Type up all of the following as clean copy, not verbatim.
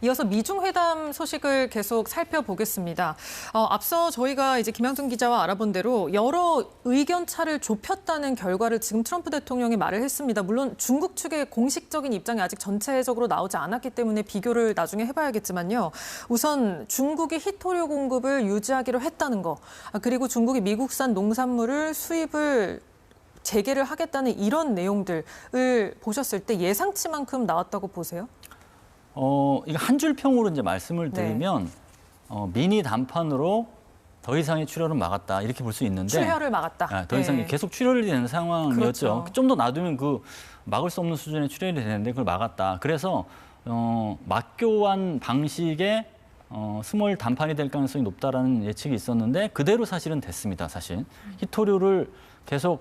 이어서 미중 회담 소식을 계속 살펴보겠습니다. 앞서 저희가 이제 김양준 기자와 알아본 대로 여러 의견 차를 좁혔다는 결과를 지금 트럼프 대통령이 말을 했습니다. 물론 중국 측의 공식적인 입장이 아직 전체적으로 나오지 않았기 때문에 비교를 나중에 해봐야겠지만요. 우선 중국이 히토류 공급을 유지하기로 했다는 거, 그리고 중국이 미국산 농산물을 수입을 재개를 하겠다는 이런 내용들을 보셨을 때 예상치만큼 나왔다고 보세요? 이거 한 줄 평으로 이제 말씀을 드리면 미니 단판으로 더 이상의 출혈은 막았다 이렇게 볼 수 있는데 출혈을 막았다. 더 이상 계속 출혈이 되는 상황이었죠. 그렇죠. 좀 더 놔두면 그 막을 수 없는 수준의 출혈이 되는데 그걸 막았다. 그래서 맞교환 방식의 스몰 단판이 될 가능성이 높다라는 예측이 있었는데 그대로 사실은 됐습니다. 사실 히토류를 계속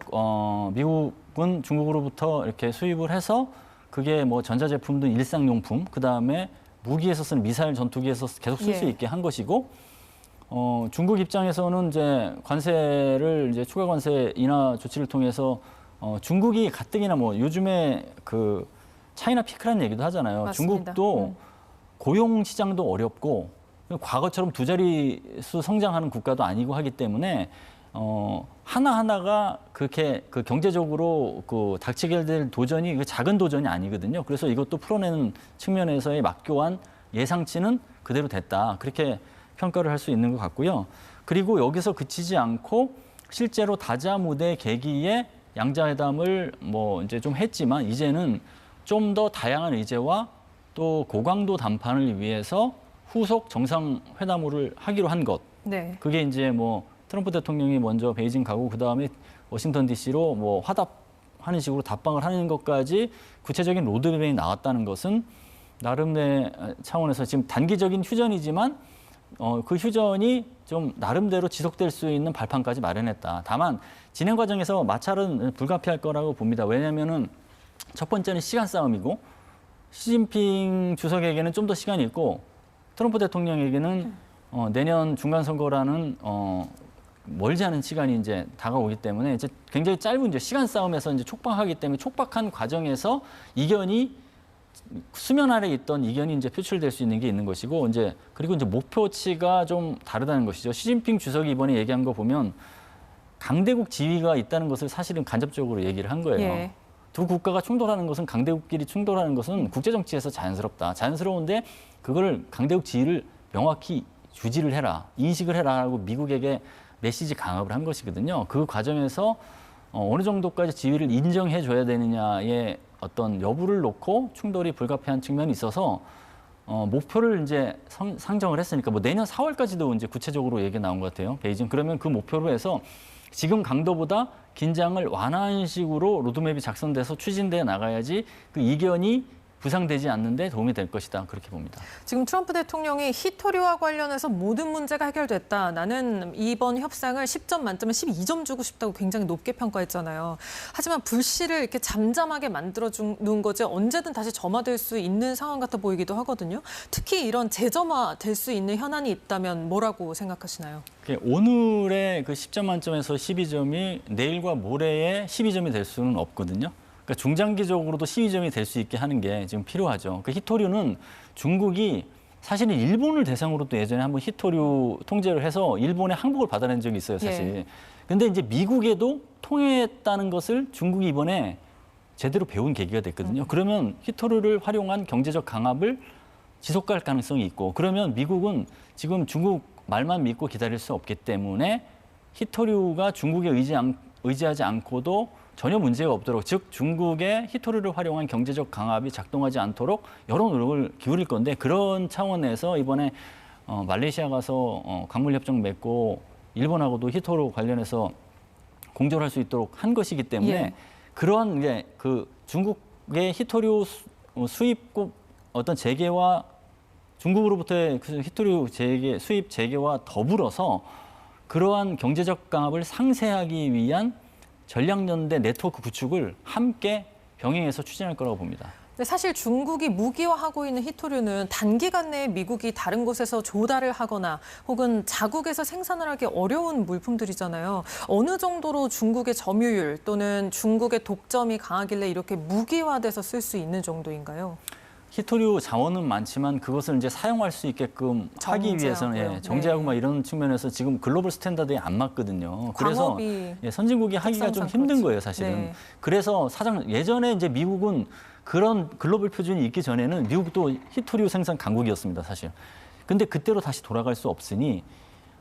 미국은 중국으로부터 이렇게 수입을 해서 그게 뭐 전자제품든 일상용품, 그다음에 무기에서 쓰는 미사일 전투기에서 계속 쓸 수 있게 한 것이고 중국 입장에서는 이제 관세를 이제 추가 관세 인하 조치를 통해서 중국이 가뜩이나 뭐 요즘에 그 차이나 피크라는 얘기도 하잖아요. 맞습니다. 중국도 고용 시장도 어렵고 과거처럼 두 자릿수 성장하는 국가도 아니고 하기 때문에 하나하나가 그렇게 그 경제적으로 그 닥치게 될 도전이 그 작은 도전이 아니거든요. 그래서 이것도 풀어내는 측면에서의 맞교환 예상치는 그대로 됐다. 그렇게 평가를 할 수 있는 것 같고요. 그리고 여기서 그치지 않고 실제로 다자무대 계기에 양자회담을 뭐 이제 좀 했지만 이제는 좀 더 다양한 의제와 또 고강도 담판을 위해서 후속 정상회담을 하기로 한 것. 네. 그게 이제 뭐 트럼프 대통령이 먼저 베이징 가고 그다음에 워싱턴 DC로 뭐 화답하는 식으로 답방을 하는 것까지 구체적인 로드맵이 나왔다는 것은 나름의 차원에서 지금 단기적인 휴전이지만 그 휴전이 좀 나름대로 지속될 수 있는 발판까지 마련했다. 다만 진행 과정에서 마찰은 불가피할 거라고 봅니다. 왜냐하면은 첫 번째는 시간 싸움이고 시진핑 주석에게는 좀 더 시간이 있고 트럼프 대통령에게는 내년 중간 선거라는 멀지 않은 시간이 이제 다가오기 때문에 이제 굉장히 짧은 이제 시간 싸움에서 이제 촉박하기 때문에 촉박한 과정에서 이견이 수면 아래 있던 이견이 이제 표출될 수 있는 게 있는 것이고 이제 그리고 이제 목표치가 좀 다르다는 것이죠. 시진핑 주석이 이번에 얘기한 거 보면 강대국 지위가 있다는 것을 사실은 간접적으로 얘기를 한 거예요. 예. 두 국가가 충돌하는 것은 강대국끼리 충돌하는 것은 국제 정치에서 자연스럽다. 자연스러운데 그거를 강대국 지위를 명확히 유지를 해라, 인식을 해라라고 미국에게 메시지 강압을 한 것이거든요. 그 과정에서 어느 정도까지 지위를 인정해 줘야 되느냐의 어떤 여부를 놓고 충돌이 불가피한 측면이 있어서 목표를 이제 상정을 했으니까 뭐 내년 4월까지도 이제 구체적으로 얘기가 나온 것 같아요. 베이징. 그러면 그 목표로 해서 지금 강도보다 긴장을 완화한 식으로 로드맵이 작성돼서 추진돼 나가야지 그 이견이 부상되지 않는데 도움이 될 것이다. 그렇게 봅니다. 지금 트럼프 대통령이 히토류와 관련해서 모든 문제가 해결됐다. 나는 이번 협상을 10점 만점에 12점 주고 싶다고 굉장히 높게 평가했잖아요. 하지만 불씨를 이렇게 잠잠하게 만들어주는 거지 언제든 다시 점화될 수 있는 상황 같아 보이기도 하거든요. 특히 이런 재점화될 수 있는 현안이 있다면 뭐라고 생각하시나요? 오늘의 그 10점 만점에서 12점이 내일과 모레의 12점이 될 수는 없거든요. 그러니까 중장기적으로도 12점이 될 수 있게 하는 게 지금 필요하죠. 그 히토류는 중국이 사실은 일본을 대상으로도 예전에 한번 히토류 통제를 해서 일본의 항복을 받아낸 적이 있어요, 사실. 근데 이제 미국에도 통했다는 것을 중국이 이번에 제대로 배운 계기가 됐거든요. 그러면 히토류를 활용한 경제적 강압을 지속할 가능성이 있고 그러면 미국은 지금 중국 말만 믿고 기다릴 수 없기 때문에 히토류가 중국에 의지하지 않고도 전혀 문제가 없도록, 즉 중국의 히토류를 활용한 경제적 강압이 작동하지 않도록 여러 노력을 기울일 건데 그런 차원에서 이번에 말레이시아 가서 광물협정 맺고 일본하고도 히토류 관련해서 공조를 할 수 있도록 한 것이기 때문에 그러한 게 그 중국의 히토류 수입국 어떤 재개와 중국으로부터의 그 히토류 수입 재개와 더불어서 그러한 경제적 강압을 상쇄하기 위한 전략연대 네트워크 구축을 함께 병행해서 추진할 거라고 봅니다. 근데 사실 중국이 무기화하고 있는 히토류는 단기간 내에 미국이 다른 곳에서 조달을 하거나 혹은 자국에서 생산을 하기 어려운 물품들이잖아요. 어느 정도로 중국의 점유율 또는 중국의 독점이 강하길래 이렇게 무기화돼서 쓸 수 있는 정도인가요? 히토류 자원은 많지만 그것을 이제 사용할 수 있게끔 하기 위해서는 정제하고요. 정제하고 네. 막 이런 측면에서 지금 글로벌 스탠다드에 안 맞거든요. 그래서 광업이 선진국이 하기가 좀 힘든 그렇죠. 거예요, 사실은. 네. 그래서 예전에 이제 미국은 그런 글로벌 표준이 있기 전에는 미국도 히토류 생산 강국이었습니다, 사실. 근데 그때로 다시 돌아갈 수 없으니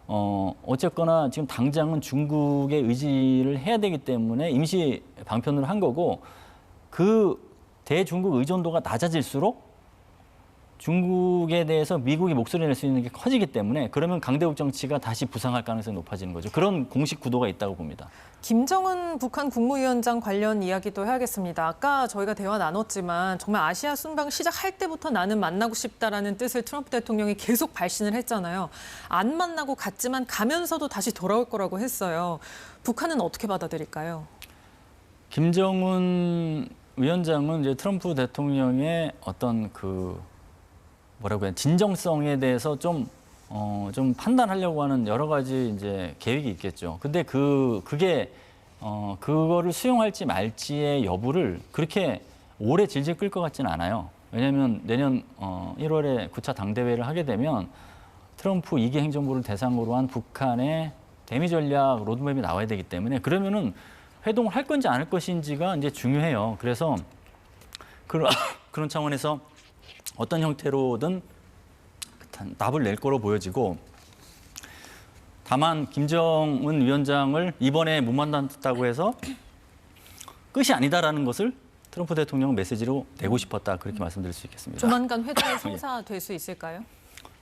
어쨌거나 지금 당장은 중국의 의지를 해야 되기 때문에 임시 방편을 한 거고 그 대중국 의존도가 낮아질수록 중국에 대해서 미국이 목소리 낼 수 있는 게 커지기 때문에 그러면 강대국 정치가 다시 부상할 가능성이 높아지는 거죠. 그런 공식 구도가 있다고 봅니다. 김정은 북한 국무위원장 관련 이야기도 해야겠습니다. 아까 저희가 대화 나눴지만 정말 아시아 순방 시작할 때부터 나는 만나고 싶다라는 뜻을 트럼프 대통령이 계속 발신을 했잖아요. 안 만나고 갔지만 가면서도 다시 돌아올 거라고 했어요. 북한은 어떻게 받아들일까요? 김정은 위원장은 이제 트럼프 대통령의 어떤 뭐라고 해야 진정성에 대해서 좀 판단하려고 하는 여러 가지 이제 계획이 있겠죠. 근데 그게 그거를 수용할지 말지의 여부를 그렇게 오래 질질 끌 것 같지는 않아요. 왜냐하면 내년 1월에 9차 당대회를 하게 되면 트럼프 2기 행정부를 대상으로 한 북한의 대미 전략 로드맵이 나와야 되기 때문에 그러면은 회동을 할 건지 안 할 것인지가 이제 중요해요. 그래서 그런 차원에서 어떤 형태로든 답을 낼 거로 보여지고 다만 김정은 위원장을 이번에 못 만났다고 해서 끝이 아니다라는 것을 트럼프 대통령은 메시지로 내고 싶었다 그렇게 말씀드릴 수 있겠습니다. 조만간 회동이 성사될 수 있을까요?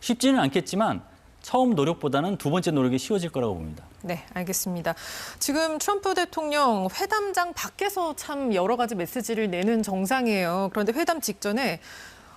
쉽지는 않겠지만 처음 노력보다는 두 번째 노력이 쉬워질 거라고 봅니다. 네, 알겠습니다. 지금 트럼프 대통령 회담장 밖에서 참 여러 가지 메시지를 내는 정상이에요. 그런데 회담 직전에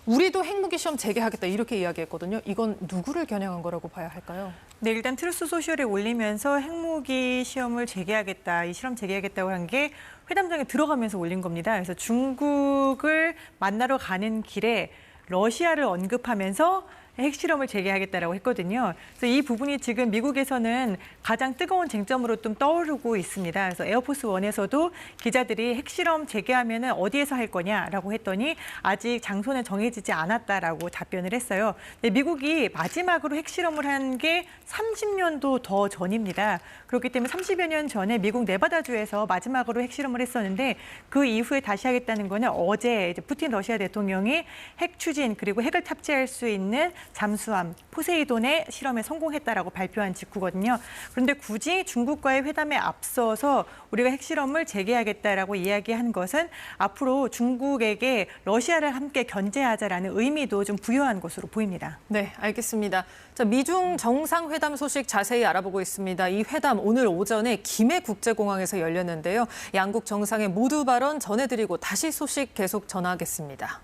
우리도 핵무기 시험 재개하겠다 이렇게 이야기했거든요. 이건 누구를 겨냥한 거라고 봐야 할까요? 네, 일단 트루스 소셜에 올리면서 핵무기 시험을 재개하겠다, 이 실험 재개하겠다고 한 게 회담장에 들어가면서 올린 겁니다. 그래서 중국을 만나러 가는 길에 러시아를 언급하면서 핵실험을 재개하겠다라고 했거든요. 그래서 이 부분이 지금 미국에서는 가장 뜨거운 쟁점으로 좀 떠오르고 있습니다. 그래서 에어포스 1에서도 기자들이 핵실험 재개하면 어디에서 할 거냐라고 했더니 아직 장소는 정해지지 않았다라고 답변을 했어요. 근데 미국이 마지막으로 핵실험을 한 게 30년도 더 전입니다. 그렇기 때문에 30여 년 전에 미국 네바다주에서 마지막으로 핵실험을 했었는데 그 이후에 다시 하겠다는 거는 어제 이제 푸틴 러시아 대통령이 핵 추진 그리고 핵을 탑재할 수 있는 잠수함 포세이돈의 실험에 성공했다라고 발표한 직후거든요. 그런데 굳이 중국과의 회담에 앞서서 우리가 핵실험을 재개하겠다라고 이야기한 것은 앞으로 중국에게 러시아를 함께 견제하자라는 의미도 좀 부여한 것으로 보입니다. 네, 알겠습니다. 자, 미중 정상회담 소식 자세히 알아보고 있습니다. 이 회담 오늘 오전에 김해 국제공항에서 열렸는데요. 양국 정상의 모두 발언 전해드리고 다시 소식 계속 전하겠습니다.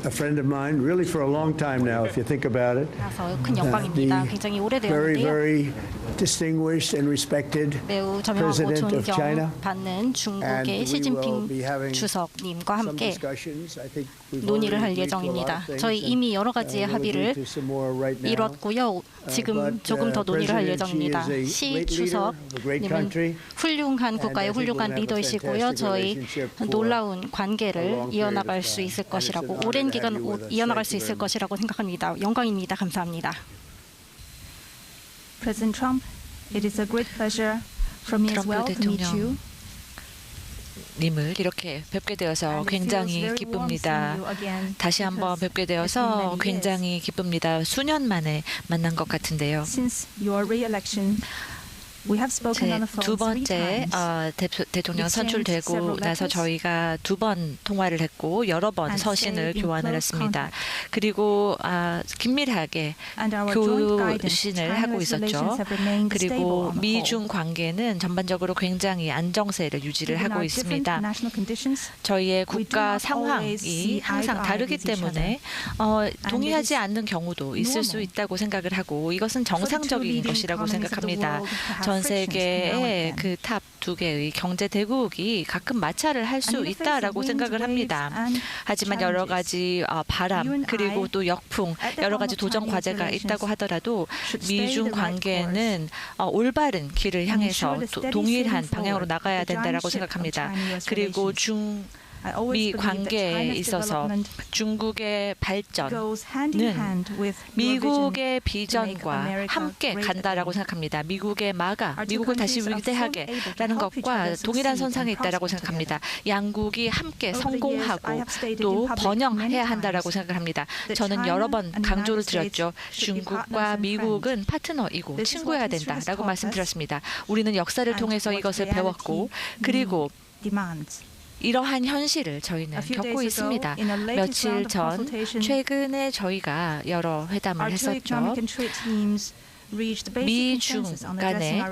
A friend of mine, really for a long time now, if you think about it. 그래서 큰 영광입니다. 굉장히 Very, 오래되었는데요. very distinguished and respected 매우 저명하고 President of China. 존경받는 And 중국의 we will be 시진핑 having 주석님과 some 함께 discussions. I think we've 논의를 할 already agreed to a lot 예정입니다. of things, 저희 and, 이미 여러 가지의 we'll agree 합의를 to some more right now. 이뤘고요. 지금 but, 조금 더 논의를 할 President Xi 예정입니다. is a 시 great leader of a great 주석님은 country. 훌륭한 국가의 And I think 훌륭한 we're gonna have a 리더이시고요. fantastic 저희 relationship for 놀라운 a 관계를 long period 이어나갈 of 수 time. 있을 And it's 것이라고 an honor 오랜 to have 기간 you with us. 이어나갈 Thank 수 you 있을 very much. 것이라고 생각합니다. 영광입니다. 감사합니다. President Trump, it is a great pleasure for me as well to meet you. 님을 이렇게 뵙게 되어서 And it feels 굉장히 very warm 기쁩니다. seeing you again 다시 한번 because 뵙게 it's been 되어서 many years. 굉장히 기쁩니다. 수년 만에 만난 것 같은데요. Since your re-election, we have spoken on the 제 phone 두 three 번째 times. 대통령 exchanged 선출되고 several 나서 letters. 저희가 두 번 통화를 했고 여러 번 And 서신을 stayed in 교환을 close 했습니다. contact. 그리고 긴밀하게 And our joint guidance, 교신을 하고 China's 있었죠. relations have remained stable 그리고 on the 미중 whole. 관계는 전반적으로 굉장히 안정세를 유지를 Given 하고 our different 있습니다. national conditions, 저희의 We do 국가 not always 상황이 see 항상 eye to eye 다르기 with each 때문에 동의하지 않는 경우도 있을 수 있다고 생각을 하고 이것은 정상적인 것이라고 생각합니다. 전 frictions now 세계의 and then. 그 탑 두 개의 경제 대국이 가끔 마찰을 할 수 있다라고 생각을 합니다. 하지만 여러 가지 바람 그리고 또 역풍 여러 가지 도전 과제가 있다고 하더라도 미중 관계는 올바른 길을 향해서 동일한 방향으로 나가야 된다라고 생각합니다. 그리고 미 관계에 있어서 중국의 발전은 미국의 비전과 함께 간다라고 생각합니다. 미국을 다시 위대하게라는 것과 동일한 선상에 있다라고 생각합니다. 양국이 함께 성공하고 또 번영해야 한다라고 생각합니다. 저는 여러 번 강조를 드렸죠. 중국과 미국은 파트너이고 친구여야 된다라고 말씀드렸습니다. 우리는 역사를 통해서 이것을 배웠고 그리고 이러한 현실을 저희는 겪고 있습니다. 며칠 전 최근에 저희가 여러 회담을 했었죠. 미중 간의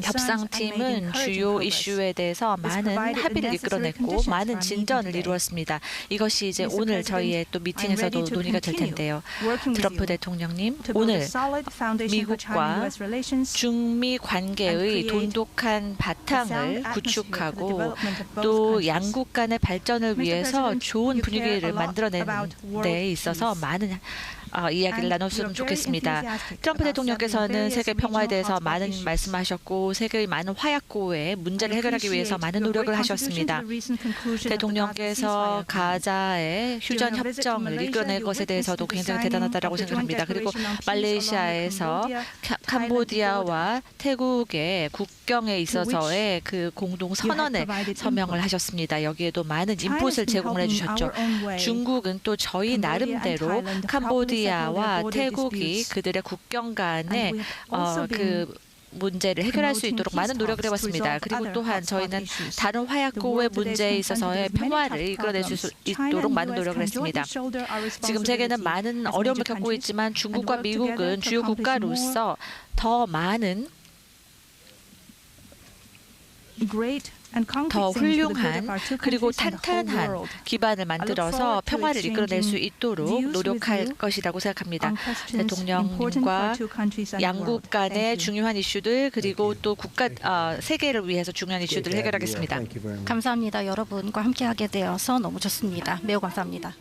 협상팀은 주요 이슈에 대해서 많은 합의를 이끌어냈고 많은 진전을 이루었습니다. 이것이 이제 오늘 저희의 또 미팅에서도 논의가 될 텐데요. 트럼프 대통령님, 오늘 미국과 중미 관계의 돈독한 바탕을 구축하고 또 양국 간의 발전을 위해서 좋은 분위기를 만들어내는 데 있어서 많은 이야기를 나눴으면 좋겠습니다. 트럼프 대통령께서는 세계 평화에 대해서 많은 말씀하셨고 세계의 많은 화약고의 문제를 해결하기 위해서 많은 노력을 하셨습니다. 대통령께서 가자의 휴전 협정을 이끌어낼 것에 대해서도 굉장히 대단하다고 생각합니다. 그리고 말레이시아에서 캄보디아와 태국의 국경에 있어서의 그 공동 선언에 서명을 하셨습니다. 여기에도 많은 인풋을 제공을 해주셨죠. 중국은 또 저희 나름대로 캄보디아와 태국이 그들의 국경 간의 그 문제를 해결할 수 있도록 많은 노력을 해왔습니다. 그리고 또한 저희는 다른 화약고의 문제에 있어서의 평화를 이끌어낼 수 있도록 많은 노력을 했습니다. 지금 세계는 많은 어려움을 겪고 있지만 중국과 미국은 주요 국가로서 더 많은 더 훌륭한 그리고 탄탄한 기반을 만들어서 평화를 이끌어낼 수 있도록 노력할 것이라고 생각합니다. 대통령과 양국 간의 중요한 이슈들 그리고 또 세계를 위해서 중요한 이슈들을 해결하겠습니다. 감사합니다. 여러분과 함께하게 되어서 너무 좋습니다. 매우 감사합니다.